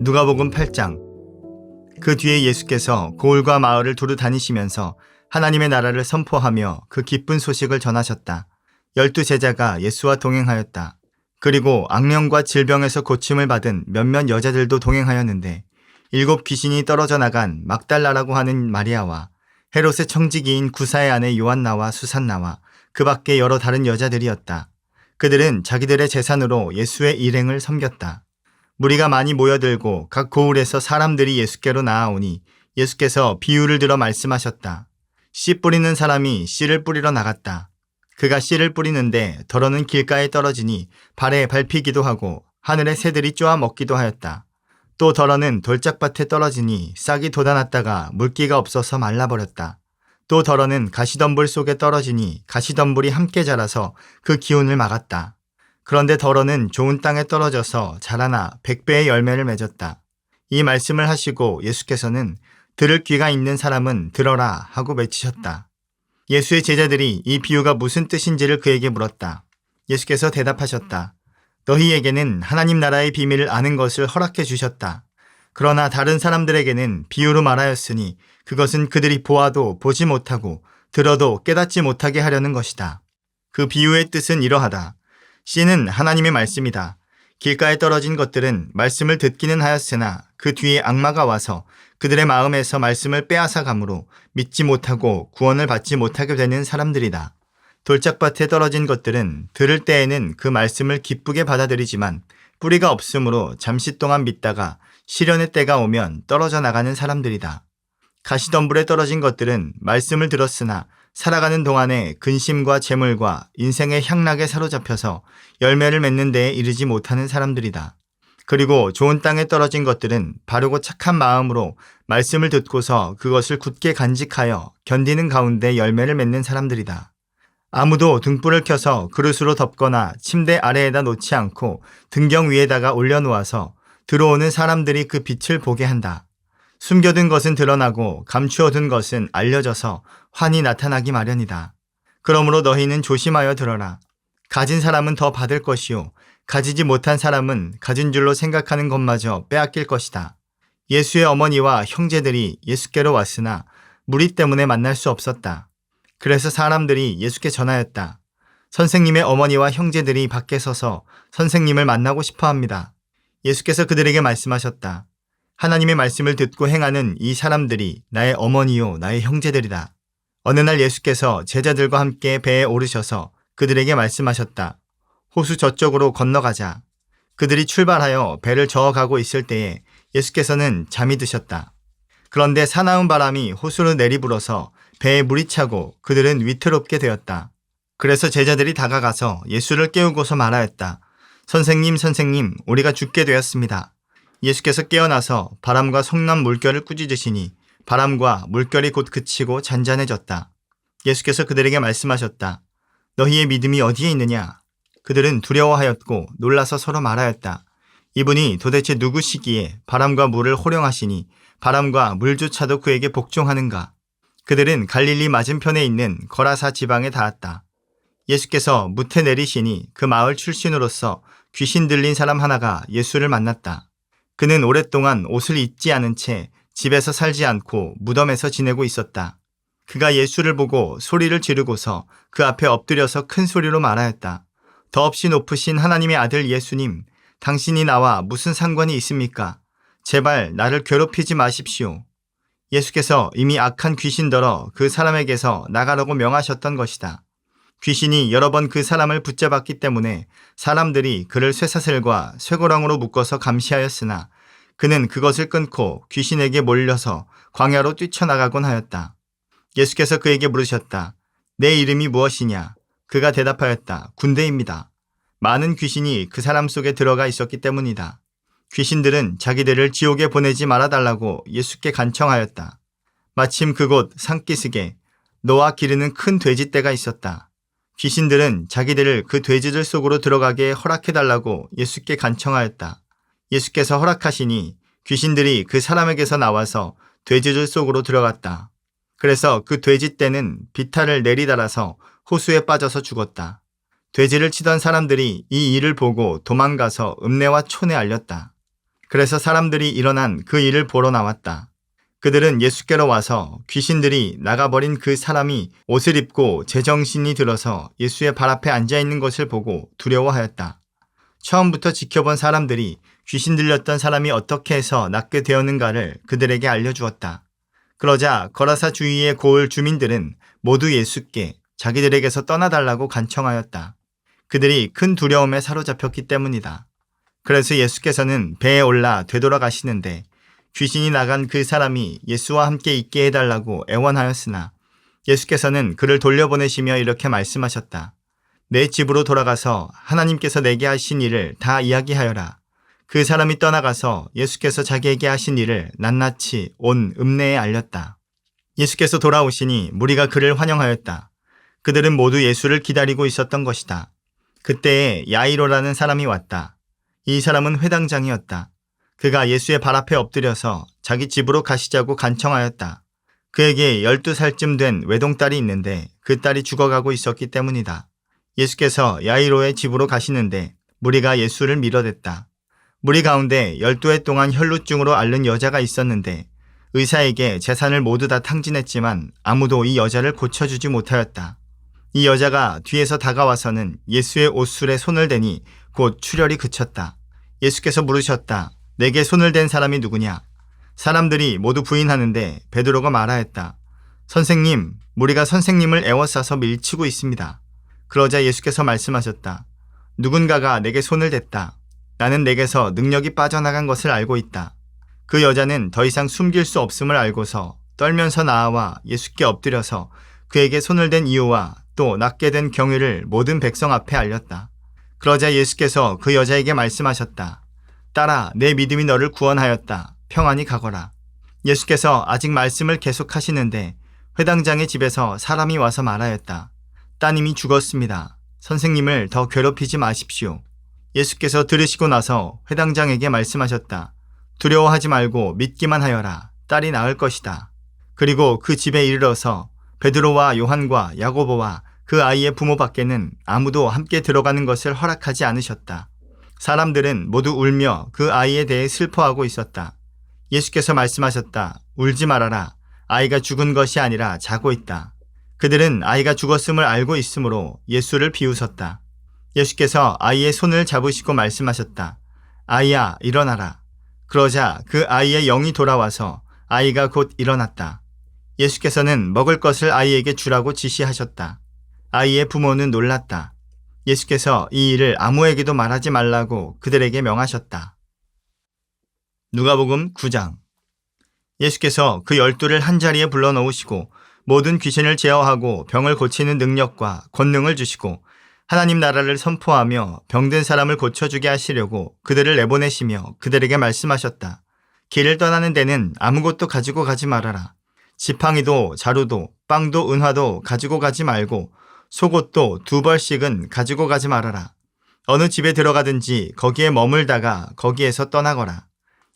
누가복음 8장. 그 뒤에 예수께서 고을과 마을을 두루 다니시면서 하나님의 나라를 선포하며 그 기쁜 소식을 전하셨다. 12제자가 예수와 동행하였다. 그리고 악령과 질병에서 고침을 받은 몇몇 여자들도 동행하였는데 7 귀신이 떨어져 나간 막달라라고 하는 마리아와 헤롯의 청지기인 구사의 아내 요한나와 수산나와 그 밖에 여러 다른 여자들이었다. 그들은 자기들의 재산으로 예수의 일행을 섬겼다. 무리가 많이 모여들고 각 고을에서 사람들이 예수께로 나아오니 예수께서 비유를 들어 말씀하셨다. 씨 뿌리는 사람이 씨를 뿌리러 나갔다. 그가 씨를 뿌리는데 덜어는 길가에 떨어지니 발에 밟히기도 하고 하늘의 새들이 쪼아 먹기도 하였다. 또 덜어는 돌짝밭에 떨어지니 싹이 돋아났다가 물기가 없어서 말라버렸다. 또 덜어는 가시덤불 속에 떨어지니 가시덤불이 함께 자라서 그 기운을 막았다. 그런데 덜어는 좋은 땅에 떨어져서 자라나 100배의 열매를 맺었다. 이 말씀을 하시고 예수께서는 들을 귀가 있는 사람은 들어라 하고 외치셨다. 예수의 제자들이 이 비유가 무슨 뜻인지를 그에게 물었다. 예수께서 대답하셨다. 너희에게는 하나님 나라의 비밀을 아는 것을 허락해 주셨다. 그러나 다른 사람들에게는 비유로 말하였으니 그것은 그들이 보아도 보지 못하고 들어도 깨닫지 못하게 하려는 것이다. 그 비유의 뜻은 이러하다. 씨는 하나님의 말씀이다. 길가에 떨어진 것들은 말씀을 듣기는 하였으나 그 뒤에 악마가 와서 그들의 마음에서 말씀을 빼앗아 가므로 믿지 못하고 구원을 받지 못하게 되는 사람들이다. 돌짝밭에 떨어진 것들은 들을 때에는 그 말씀을 기쁘게 받아들이지만 뿌리가 없으므로 잠시 동안 믿다가 시련의 때가 오면 떨어져 나가는 사람들이다. 가시덤불에 떨어진 것들은 말씀을 들었으나 살아가는 동안에 근심과 재물과 인생의 향락에 사로잡혀서 열매를 맺는 데에 이르지 못하는 사람들이다. 그리고 좋은 땅에 떨어진 것들은 바르고 착한 마음으로 말씀을 듣고서 그것을 굳게 간직하여 견디는 가운데 열매를 맺는 사람들이다. 아무도 등불을 켜서 그릇으로 덮거나 침대 아래에다 놓지 않고 등경 위에다가 올려놓아서 들어오는 사람들이 그 빛을 보게 한다. 숨겨둔 것은 드러나고 감추어둔 것은 알려져서 환히 나타나기 마련이다. 그러므로 너희는 조심하여 들어라. 가진 사람은 더 받을 것이요 가지지 못한 사람은 가진 줄로 생각하는 것마저 빼앗길 것이다. 예수의 어머니와 형제들이 예수께로 왔으나 무리 때문에 만날 수 없었다. 그래서 사람들이 예수께 전하였다. 선생님의 어머니와 형제들이 밖에 서서 선생님을 만나고 싶어 합니다. 예수께서 그들에게 말씀하셨다. 하나님의 말씀을 듣고 행하는 이 사람들이 나의 어머니요 나의 형제들이다. 어느 날 예수께서 제자들과 함께 배에 오르셔서 그들에게 말씀하셨다. 호수 저쪽으로 건너가자. 그들이 출발하여 배를 저어가고 있을 때에 예수께서는 잠이 드셨다. 그런데 사나운 바람이 호수로 내리불어서 배에 물이 차고 그들은 위태롭게 되었다. 그래서 제자들이 다가가서 예수를 깨우고서 말하였다. 선생님, 선생님, 우리가 죽게 되었습니다. 예수께서 깨어나서 바람과 성난 물결을 꾸짖으시니 바람과 물결이 곧 그치고 잔잔해졌다. 예수께서 그들에게 말씀하셨다. 너희의 믿음이 어디에 있느냐? 그들은 두려워하였고 놀라서 서로 말하였다. 이분이 도대체 누구시기에 바람과 물을 호령하시니 바람과 물조차도 그에게 복종하는가? 그들은 갈릴리 맞은편에 있는 거라사 지방에 닿았다. 예수께서 무태 내리시니 그 마을 출신으로서 귀신 들린 사람 하나가 예수를 만났다. 그는 오랫동안 옷을 입지 않은 채 집에서 살지 않고 무덤에서 지내고 있었다. 그가 예수를 보고 소리를 지르고서 그 앞에 엎드려서 큰 소리로 말하였다. 더없이 높으신 하나님의 아들 예수님, 당신이 나와 무슨 상관이 있습니까? 제발 나를 괴롭히지 마십시오. 예수께서 이미 악한 귀신더러 그 사람에게서 나가라고 명하셨던 것이다. 귀신이 여러 번 그 사람을 붙잡았기 때문에 사람들이 그를 쇠사슬과 쇠고랑으로 묶어서 감시하였으나 그는 그것을 끊고 귀신에게 몰려서 광야로 뛰쳐나가곤 하였다. 예수께서 그에게 물으셨다. 내 이름이 무엇이냐? 그가 대답하였다. 군대입니다. 많은 귀신이 그 사람 속에 들어가 있었기 때문이다. 귀신들은 자기들을 지옥에 보내지 말아달라고 예수께 간청하였다. 마침 그곳 산기슭에 노아 기르는 큰 돼지떼가 있었다. 귀신들은 자기들을 그 돼지들 속으로 들어가게 허락해달라고 예수께 간청하였다. 예수께서 허락하시니 귀신들이 그 사람에게서 나와서 돼지들 속으로 들어갔다. 그래서 그 돼지떼는 비탈을 내리달아서 호수에 빠져서 죽었다. 돼지를 치던 사람들이 이 일을 보고 도망가서 읍내와 촌에 알렸다. 그래서 사람들이 일어난 그 일을 보러 나왔다. 그들은 예수께로 와서 귀신들이 나가버린 그 사람이 옷을 입고 제정신이 들어서 예수의 발 앞에 앉아 있는 것을 보고 두려워하였다. 처음부터 지켜본 사람들이 귀신 들렸던 사람이 어떻게 해서 낫게 되었는가를 그들에게 알려주었다. 그러자 거라사 주위의 고을 주민들은 모두 예수께 자기들에게서 떠나달라고 간청하였다. 그들이 큰 두려움에 사로잡혔기 때문이다. 그래서 예수께서는 배에 올라 되돌아가시는데 귀신이 나간 그 사람이 예수와 함께 있게 해달라고 애원하였으나 예수께서는 그를 돌려보내시며 이렇게 말씀하셨다. 내 집으로 돌아가서 하나님께서 내게 하신 일을 다 이야기하여라. 그 사람이 떠나가서 예수께서 자기에게 하신 일을 낱낱이 온 읍내에 알렸다. 예수께서 돌아오시니 무리가 그를 환영하였다. 그들은 모두 예수를 기다리고 있었던 것이다. 그때에 야이로라는 사람이 왔다. 이 사람은 회당장이었다. 그가 예수의 발 앞에 엎드려서 자기 집으로 가시자고 간청하였다. 그에게 12살쯤 된 외동딸이 있는데 그 딸이 죽어가고 있었기 때문이다. 예수께서 야이로의 집으로 가시는데 무리가 예수를 밀어댔다. 무리 가운데 12해 동안 혈루증으로 앓는 여자가 있었는데 의사에게 재산을 모두 다 탕진했지만 아무도 이 여자를 고쳐주지 못하였다. 이 여자가 뒤에서 다가와서는 예수의 옷술에 손을 대니 곧 출혈이 그쳤다. 예수께서 물으셨다. 내게 손을 댄 사람이 누구냐? 사람들이 모두 부인하는데 베드로가 말하였다. 선생님, 무리가 선생님을 애워싸서 밀치고 있습니다. 그러자 예수께서 말씀하셨다. 누군가가 내게 손을 댔다. 나는 내게서 능력이 빠져나간 것을 알고 있다. 그 여자는 더 이상 숨길 수 없음을 알고서 떨면서 나아와 예수께 엎드려서 그에게 손을 댄 이유와 또 낫게 된 경위를 모든 백성 앞에 알렸다. 그러자 예수께서 그 여자에게 말씀하셨다. 딸아, 내 믿음이 너를 구원하였다. 평안히 가거라. 예수께서 아직 말씀을 계속하시는데 회당장의 집에서 사람이 와서 말하였다. 따님이 죽었습니다. 선생님을 더 괴롭히지 마십시오. 예수께서 들으시고 나서 회당장에게 말씀하셨다. 두려워하지 말고 믿기만 하여라. 딸이 나을 것이다. 그리고 그 집에 이르러서 베드로와 요한과 야고보와 그 아이의 부모밖에는 아무도 함께 들어가는 것을 허락하지 않으셨다. 사람들은 모두 울며 그 아이에 대해 슬퍼하고 있었다. 예수께서 말씀하셨다. 울지 말아라. 아이가 죽은 것이 아니라 자고 있다. 그들은 아이가 죽었음을 알고 있으므로 예수를 비웃었다. 예수께서 아이의 손을 잡으시고 말씀하셨다. 아이야, 일어나라. 그러자 그 아이의 영이 돌아와서 아이가 곧 일어났다. 예수께서는 먹을 것을 아이에게 주라고 지시하셨다. 아이의 부모는 놀랐다. 예수께서 이 일을 아무에게도 말하지 말라고 그들에게 명하셨다. 누가복음 9장. 예수께서 그 12를 한자리에 불러놓으시고 모든 귀신을 제어하고 병을 고치는 능력과 권능을 주시고 하나님 나라를 선포하며 병든 사람을 고쳐주게 하시려고 그들을 내보내시며 그들에게 말씀하셨다. 길을 떠나는 데는 아무것도 가지고 가지 말아라. 지팡이도 자루도 빵도 은화도 가지고 가지 말고 속옷도 2벌씩은 가지고 가지 말아라. 어느 집에 들어가든지 거기에 머물다가 거기에서 떠나거라.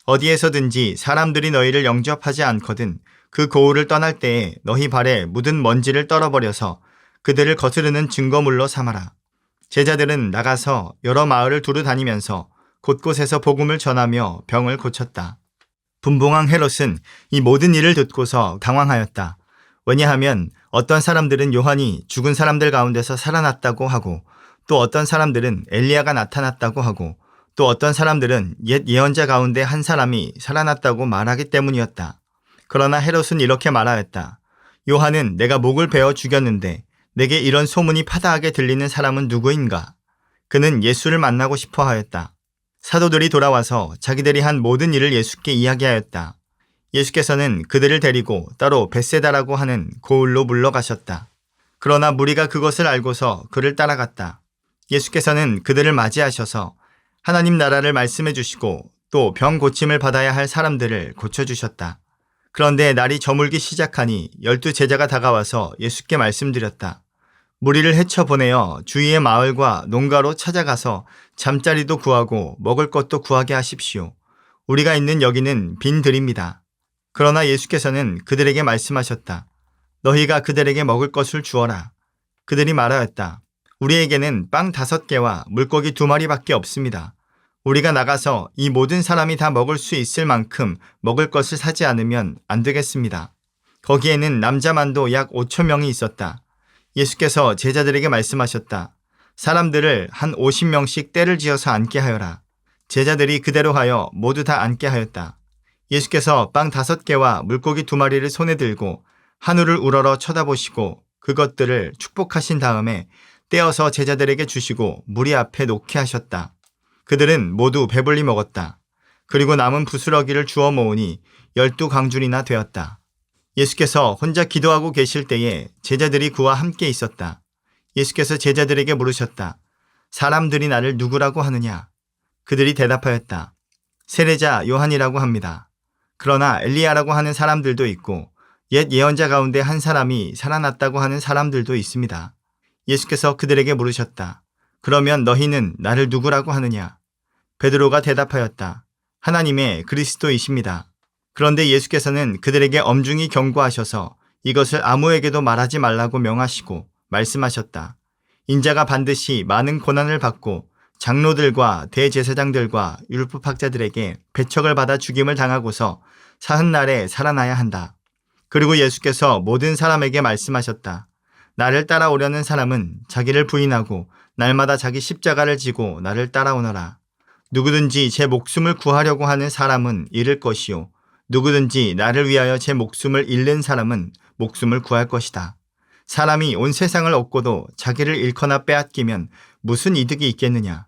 어디에서든지 사람들이 너희를 영접하지 않거든 그 고을을 떠날 때에 너희 발에 묻은 먼지를 떨어버려서 그들을 거스르는 증거물로 삼아라. 제자들은 나가서 여러 마을을 두루 다니면서 곳곳에서 복음을 전하며 병을 고쳤다. 분봉왕 헤롯은 이 모든 일을 듣고서 당황하였다. 왜냐하면 어떤 사람들은 요한이 죽은 사람들 가운데서 살아났다고 하고 또 어떤 사람들은 엘리야가 나타났다고 하고 또 어떤 사람들은 옛 예언자 가운데 한 사람이 살아났다고 말하기 때문이었다. 그러나 헤롯은 이렇게 말하였다. 요한은 내가 목을 베어 죽였는데 내게 이런 소문이 파다하게 들리는 사람은 누구인가? 그는 예수를 만나고 싶어 하였다. 사도들이 돌아와서 자기들이 한 모든 일을 예수께 이야기하였다. 예수께서는 그들을 데리고 따로 벳세다라고 하는 고을로 물러가셨다. 그러나 무리가 그것을 알고서 그를 따라갔다. 예수께서는 그들을 맞이하셔서 하나님 나라를 말씀해 주시고 또 병 고침을 받아야 할 사람들을 고쳐주셨다. 그런데 날이 저물기 시작하니 12제자가 다가와서 예수께 말씀드렸다. 무리를 헤쳐보내어 주위의 마을과 농가로 찾아가서 잠자리도 구하고 먹을 것도 구하게 하십시오. 우리가 있는 여기는 빈 들입니다. 그러나 예수께서는 그들에게 말씀하셨다. 너희가 그들에게 먹을 것을 주어라. 그들이 말하였다. 우리에게는 빵 5개와 물고기 2마리밖에 없습니다. 우리가 나가서 이 모든 사람이 다 먹을 수 있을 만큼 먹을 것을 사지 않으면 안 되겠습니다. 거기에는 남자만도 약 5천 명이 있었다. 예수께서 제자들에게 말씀하셨다. 사람들을 한 50명씩 떼를 지어서 앉게 하여라. 제자들이 그대로 하여 모두 다 앉게 하였다. 예수께서 빵 5개와 물고기 2마리를 손에 들고 하늘을 우러러 쳐다보시고 그것들을 축복하신 다음에 떼어서 제자들에게 주시고 무리 앞에 놓게 하셨다. 그들은 모두 배불리 먹었다. 그리고 남은 부스러기를 주워 모으니 12강줄이나 되었다. 예수께서 혼자 기도하고 계실 때에 제자들이 그와 함께 있었다. 예수께서 제자들에게 물으셨다. 사람들이 나를 누구라고 하느냐? 그들이 대답하였다. 세례자 요한이라고 합니다. 그러나 엘리야라고 하는 사람들도 있고 옛 예언자 가운데 한 사람이 살아났다고 하는 사람들도 있습니다. 예수께서 그들에게 물으셨다. 그러면 너희는 나를 누구라고 하느냐? 베드로가 대답하였다. 하나님의 그리스도이십니다. 그런데 예수께서는 그들에게 엄중히 경고하셔서 이것을 아무에게도 말하지 말라고 명하시고 말씀하셨다. 인자가 반드시 많은 고난을 받고 장로들과 대제사장들과 율법학자들에게 배척을 받아 죽임을 당하고서 사흔날에 살아나야 한다. 그리고 예수께서 모든 사람에게 말씀하셨다. 나를 따라오려는 사람은 자기를 부인하고 날마다 자기 십자가를 지고 나를 따라오너라. 누구든지 제 목숨을 구하려고 하는 사람은 잃을 것이요. 누구든지 나를 위하여 제 목숨을 잃는 사람은 목숨을 구할 것이다. 사람이 온 세상을 얻고도 자기를 잃거나 빼앗기면 무슨 이득이 있겠느냐.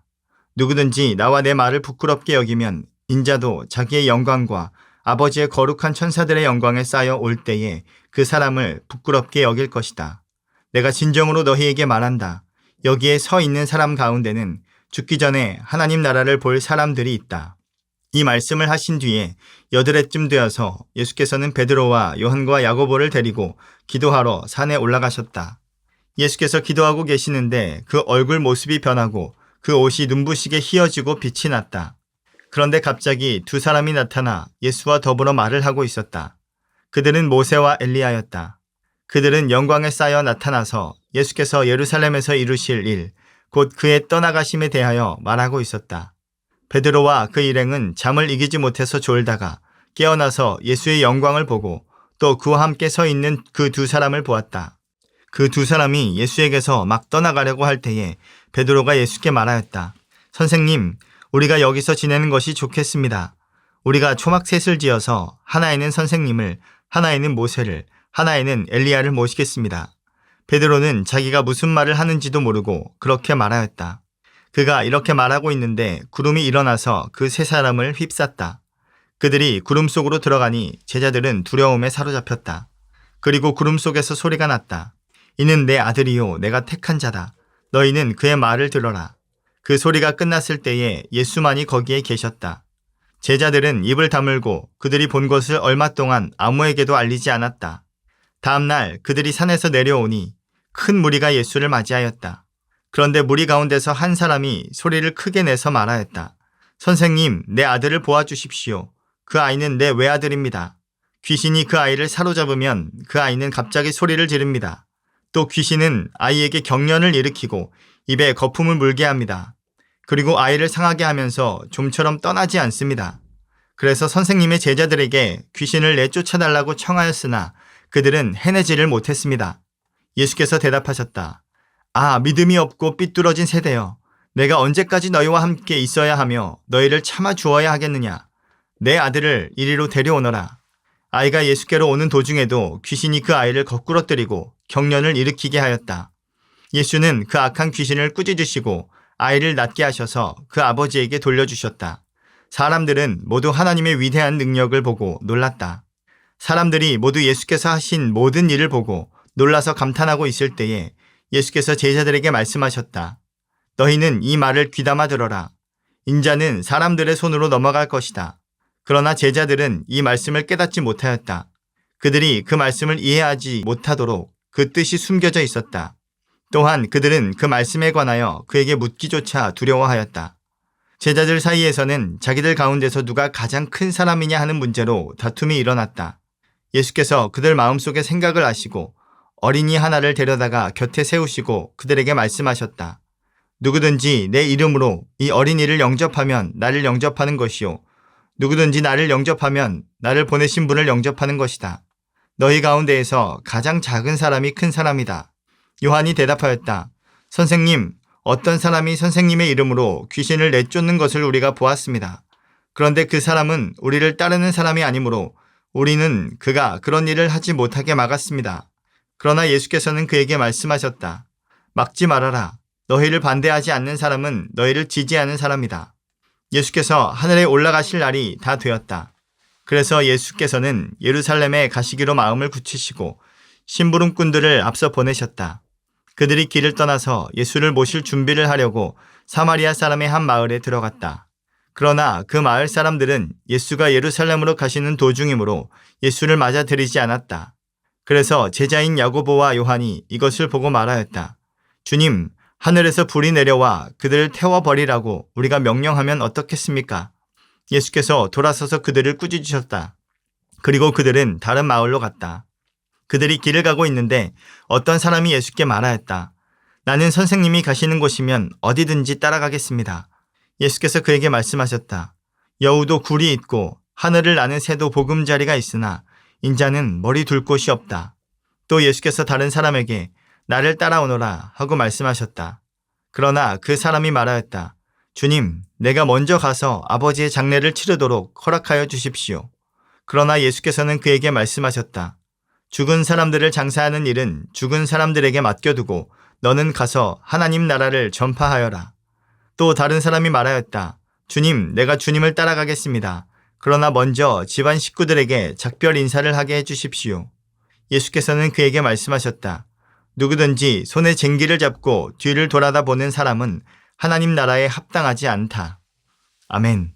누구든지 나와 내 말을 부끄럽게 여기면 인자도 자기의 영광과 아버지의 거룩한 천사들의 영광에 쌓여 올 때에 그 사람을 부끄럽게 여길 것이다. 내가 진정으로 너희에게 말한다. 여기에 서 있는 사람 가운데는 죽기 전에 하나님 나라를 볼 사람들이 있다. 이 말씀을 하신 뒤에 8해쯤 되어서 예수께서는 베드로와 요한과 야고보를 데리고 기도하러 산에 올라가셨다. 예수께서 기도하고 계시는데 그 얼굴 모습이 변하고 그 옷이 눈부시게 휘어지고 빛이 났다. 그런데 갑자기 2 사람이 나타나 예수와 더불어 말을 하고 있었다. 그들은 모세와 엘리야였다. 그들은 영광에 쌓여 나타나서 예수께서 예루살렘에서 이루실 일, 곧 그의 떠나가심에 대하여 말하고 있었다. 베드로와 그 일행은 잠을 이기지 못해서 졸다가 깨어나서 예수의 영광을 보고 또 그와 함께 서 있는 그 2 사람을 보았다. 그 2 사람이 예수에게서 막 떠나가려고 할 때에 베드로가 예수께 말하였다. 선생님, 우리가 여기서 지내는 것이 좋겠습니다. 우리가 초막셋을 지어서 하나에는 선생님을, 하나에는 모세를, 하나에는 엘리야를 모시겠습니다. 베드로는 자기가 무슨 말을 하는지도 모르고 그렇게 말하였다. 그가 이렇게 말하고 있는데 구름이 일어나서 그 3 사람을 휩쌌다. 그들이 구름 속으로 들어가니 제자들은 두려움에 사로잡혔다. 그리고 구름 속에서 소리가 났다. 이는 내 아들이요 내가 택한 자다. 너희는 그의 말을 들어라. 그 소리가 끝났을 때에 예수만이 거기에 계셨다. 제자들은 입을 다물고 그들이 본 것을 얼마 동안 아무에게도 알리지 않았다. 다음 날 그들이 산에서 내려오니 큰 무리가 예수를 맞이하였다. 그런데 무리 가운데서 한 사람이 소리를 크게 내서 말하였다. 선생님, 내 아들을 보아주십시오. 그 아이는 내 외아들입니다. 귀신이 그 아이를 사로잡으면 그 아이는 갑자기 소리를 지릅니다. 또 귀신은 아이에게 경련을 일으키고 입에 거품을 물게 합니다. 그리고 아이를 상하게 하면서 좀처럼 떠나지 않습니다. 그래서 선생님의 제자들에게 귀신을 내쫓아달라고 청하였으나 그들은 해내지를 못했습니다. 예수께서 대답하셨다. 아, 믿음이 없고 삐뚤어진 세대여. 내가 언제까지 너희와 함께 있어야 하며 너희를 참아 주어야 하겠느냐. 내 아들을 이리로 데려오너라. 아이가 예수께로 오는 도중에도 귀신이 그 아이를 거꾸로 때리고 경련을 일으키게 하였다. 예수는 그 악한 귀신을 꾸짖으시고 아이를 낫게 하셔서 그 아버지에게 돌려주셨다. 사람들은 모두 하나님의 위대한 능력을 보고 놀랐다. 사람들이 모두 예수께서 하신 모든 일을 보고 놀라서 감탄하고 있을 때에 예수께서 제자들에게 말씀하셨다. 너희는 이 말을 귀담아 들어라. 인자는 사람들의 손으로 넘어갈 것이다. 그러나 제자들은 이 말씀을 깨닫지 못하였다. 그들이 그 말씀을 이해하지 못하도록 그 뜻이 숨겨져 있었다. 또한 그들은 그 말씀에 관하여 그에게 묻기조차 두려워하였다. 제자들 사이에서는 자기들 가운데서 누가 가장 큰 사람이냐 하는 문제로 다툼이 일어났다. 예수께서 그들 마음속의 생각을 아시고 어린이 하나를 데려다가 곁에 세우시고 그들에게 말씀하셨다. 누구든지 내 이름으로 이 어린이를 영접하면 나를 영접하는 것이요. 누구든지 나를 영접하면 나를 보내신 분을 영접하는 것이다. 너희 가운데에서 가장 작은 사람이 큰 사람이다. 요한이 대답하였다. 선생님, 어떤 사람이 선생님의 이름으로 귀신을 내쫓는 것을 우리가 보았습니다. 그런데 그 사람은 우리를 따르는 사람이 아니므로 우리는 그가 그런 일을 하지 못하게 막았습니다. 그러나 예수께서는 그에게 말씀하셨다. 막지 말아라. 너희를 반대하지 않는 사람은 너희를 지지하는 사람이다. 예수께서 하늘에 올라가실 날이 다 되었다. 그래서 예수께서는 예루살렘에 가시기로 마음을 굳히시고 심부름꾼들을 앞서 보내셨다. 그들이 길을 떠나서 예수를 모실 준비를 하려고 사마리아 사람의 한 마을에 들어갔다. 그러나 그 마을 사람들은 예수가 예루살렘으로 가시는 도중이므로 예수를 맞아들이지 않았다. 그래서 제자인 야고보와 요한이 이것을 보고 말하였다. 주님, 하늘에서 불이 내려와 그들을 태워버리라고 우리가 명령하면 어떻겠습니까? 예수께서 돌아서서 그들을 꾸짖으셨다. 그리고 그들은 다른 마을로 갔다. 그들이 길을 가고 있는데 어떤 사람이 예수께 말하였다. 나는 선생님이 가시는 곳이면 어디든지 따라가겠습니다. 예수께서 그에게 말씀하셨다. 여우도 굴이 있고 하늘을 나는 새도 보금자리가 있으나 인자는 머리 둘 곳이 없다. 또 예수께서 다른 사람에게 나를 따라오너라 하고 말씀하셨다. 그러나 그 사람이 말하였다. 주님, 내가 먼저 가서 아버지의 장례를 치르도록 허락하여 주십시오. 그러나 예수께서는 그에게 말씀하셨다. 죽은 사람들을 장사하는 일은 죽은 사람들에게 맡겨두고 너는 가서 하나님 나라를 전파하여라. 또 다른 사람이 말하였다. 주님, 내가 주님을 따라가겠습니다. 그러나 먼저 집안 식구들에게 작별 인사를 하게 해주십시오. 예수께서는 그에게 말씀하셨다. 누구든지 손에 쟁기를 잡고 뒤를 돌아다 보는 사람은 하나님 나라에 합당하지 않다. 아멘.